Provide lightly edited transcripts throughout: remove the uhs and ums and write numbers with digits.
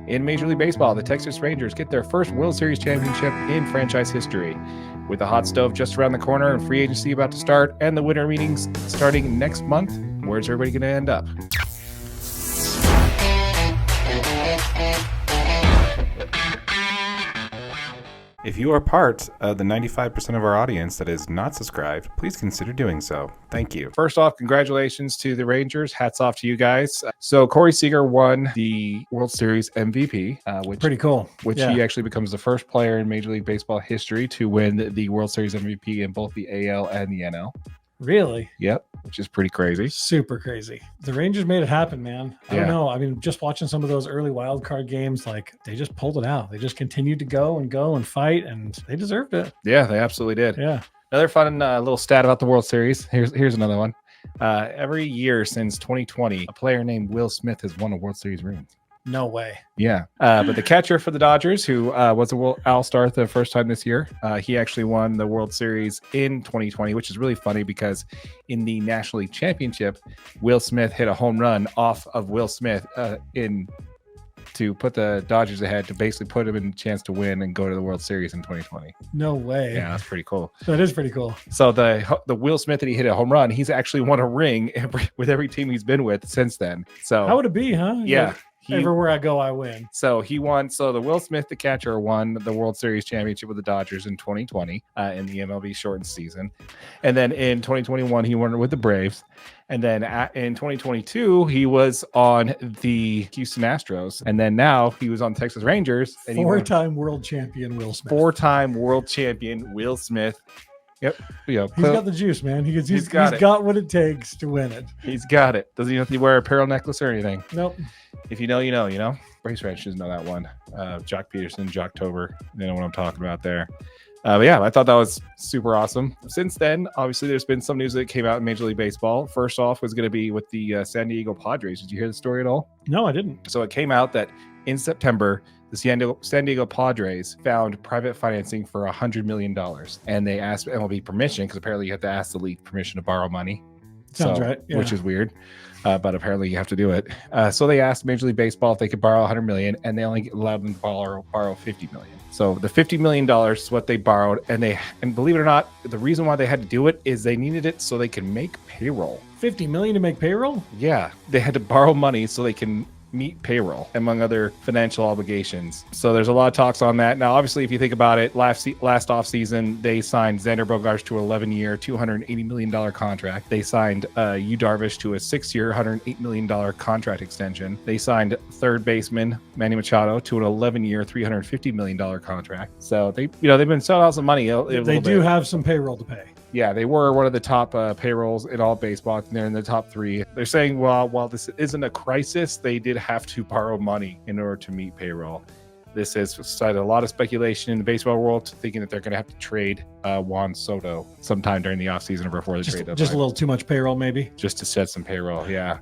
In Major League Baseball, the Texas Rangers get their first World Series championship in franchise history. With the hot stove just around the corner and free agency about to start and the winter meetings starting next month, where's everybody going to end up? If you are part of the 95% of our audience that is not subscribed, please consider doing so. Thank you. First off, congratulations to the Rangers. Hats off to you guys. So Corey Seager won the World Series MVP, which pretty cool. He actually becomes the first player in Major League Baseball history to win the World Series MVP in both the AL and the NL. Really? Yep, which is pretty crazy. Super crazy. The Rangers made it happen, man. I don't know. I mean, just watching some of those early wild card games, like they just pulled it out. They just continued to go and fight, and they deserved it. Yeah, they absolutely did. Yeah. Another fun little stat about the World Series. Here's another one. Every year since 2020, a player named Will Smith has won a World Series ring. No way. Yeah. But the catcher for the Dodgers, who was a All-Star the first time this year, he actually won the World Series in 2020, which is really funny because in the National League Championship, Will Smith hit a home run off of Will Smith to put the Dodgers ahead, to basically put him in a chance to win and go to the World Series in 2020. No way. Yeah, that's pretty cool. That is pretty cool. So the Will Smith that he hit a home run, he's actually won a ring with every team he's been with since then. So how would it be, huh? Yeah. Everywhere I go, I win. So he won. So the Will Smith, the catcher, won the World Series championship with the Dodgers in 2020 in the MLB shortened season. And then in 2021, he won it with the Braves. And then in 2022, he was on the Houston Astros. And then now he was on Texas Rangers. And Four-time world champion Will Smith. Four-time world champion Will Smith. Yep. He's got the juice, man. He's got what it takes to win it. He's got it. Doesn't even have to wear a pearl necklace or anything. Nope. If you know, you know. Brace Ranchers know that one. Jock Peterson, Jocktober. You know what I'm talking about there. But yeah, I thought that was super awesome. Since then, obviously, there's been some news that came out in Major League Baseball. First off was going to be with the San Diego Padres. Did you hear the story at all? No, I didn't. So it came out that in September, the San Diego Padres found private financing for $100 million. And they asked MLB permission, because apparently you have to ask the league permission to borrow money. Sounds right. Yeah. Which is weird. But apparently you have to do it. So they asked Major League Baseball if they could borrow $100 million, and they only allowed them to borrow $50 million. So the $50 million is what they borrowed. And believe it or not, the reason why they had to do it is they needed it so they can make payroll. $50 million to make payroll? Yeah. They had to borrow money so they can meet payroll, among other financial obligations. So there's a lot of talks on that. Now, obviously, if you think about it, last offseason, they signed Xander Bogaerts to an 11-year, $280 million contract. They signed Yu Darvish to a 6-year, $108 million contract extension. They signed third baseman Manny Machado to an 11-year, $350 million contract. So they've been selling out some money. They do have some payroll to pay. Yeah, they were one of the top payrolls in all baseball. They're in the top 3. They're saying, well, while this isn't a crisis, they did have to borrow money in order to meet payroll. This has started a lot of speculation in the baseball world, thinking that they're going to have to trade Juan Soto sometime during the offseason or before the trade deadline. Just a little too much payroll, maybe? Just to set some payroll, yeah.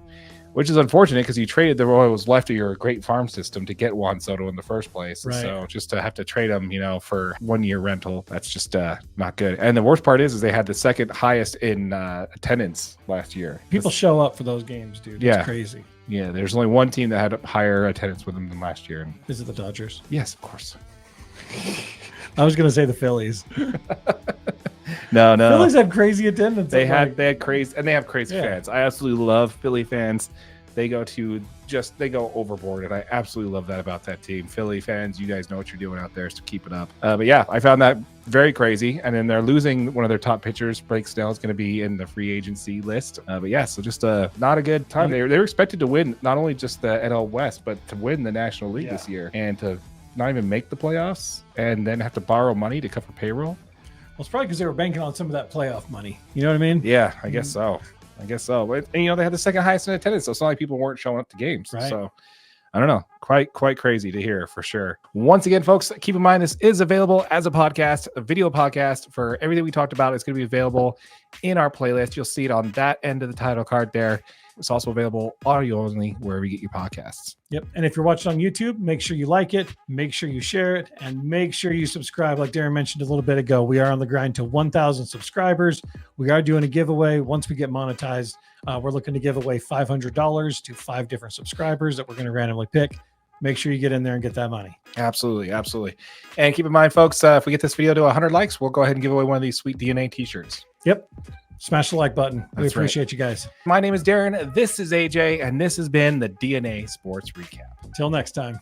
Which is unfortunate because you traded the Royals left of your great farm system to get Juan Soto in the first place. Right. So just to have to trade him, for 1 year rental, that's just not good. And the worst part is they had the second highest in attendance last year. People show up for those games, dude. Yeah. It's crazy. Yeah, there's only one team that had higher attendance with them than last year. Is it the Dodgers? Yes, of course. I was going to say the Phillies. No. Phillies have crazy attendance. They have crazy, and they have crazy fans. I absolutely love Philly fans. They go overboard, and I absolutely love that about that team. Philly fans, you guys know what you're doing out there, so keep it up. But yeah, I found that very crazy. And then they're losing one of their top pitchers. Blake Snell is going to be in the free agency list. But yeah, so just not a good time. They were expected to win not only just the NL West, but to win the National League this year, and to not even make the playoffs, and then have to borrow money to cover payroll. Well, it's probably because they were banking on some of that playoff money. You know what I mean? Yeah, I guess so. But, and they had the second highest in attendance, so it's not like people weren't showing up to games. Right. So I don't know. Quite crazy to hear for sure. Once again, folks, keep in mind this is available as a podcast, a video podcast for everything we talked about. It's going to be available in our playlist. You'll see it on that end of the title card there. It's also available audio only wherever you get your podcasts. Yep. And if you're watching on YouTube, make sure you like it, make sure you share it, and make sure you subscribe. Like Darren mentioned a little bit ago, we are on the grind to 1,000 subscribers. We are doing a giveaway. Once we get monetized, we're looking to give away $500 to 5 different subscribers that we're going to randomly pick. make sure you get in there and get that money. Absolutely. Absolutely. And keep in mind, folks, if we get this video to 100 likes, we'll go ahead and give away one of these sweet DNA t-shirts. Yep. Smash the like button. We appreciate you guys. My name is Darren. This is AJ, and this has been the DNA Sports Recap. Till next time.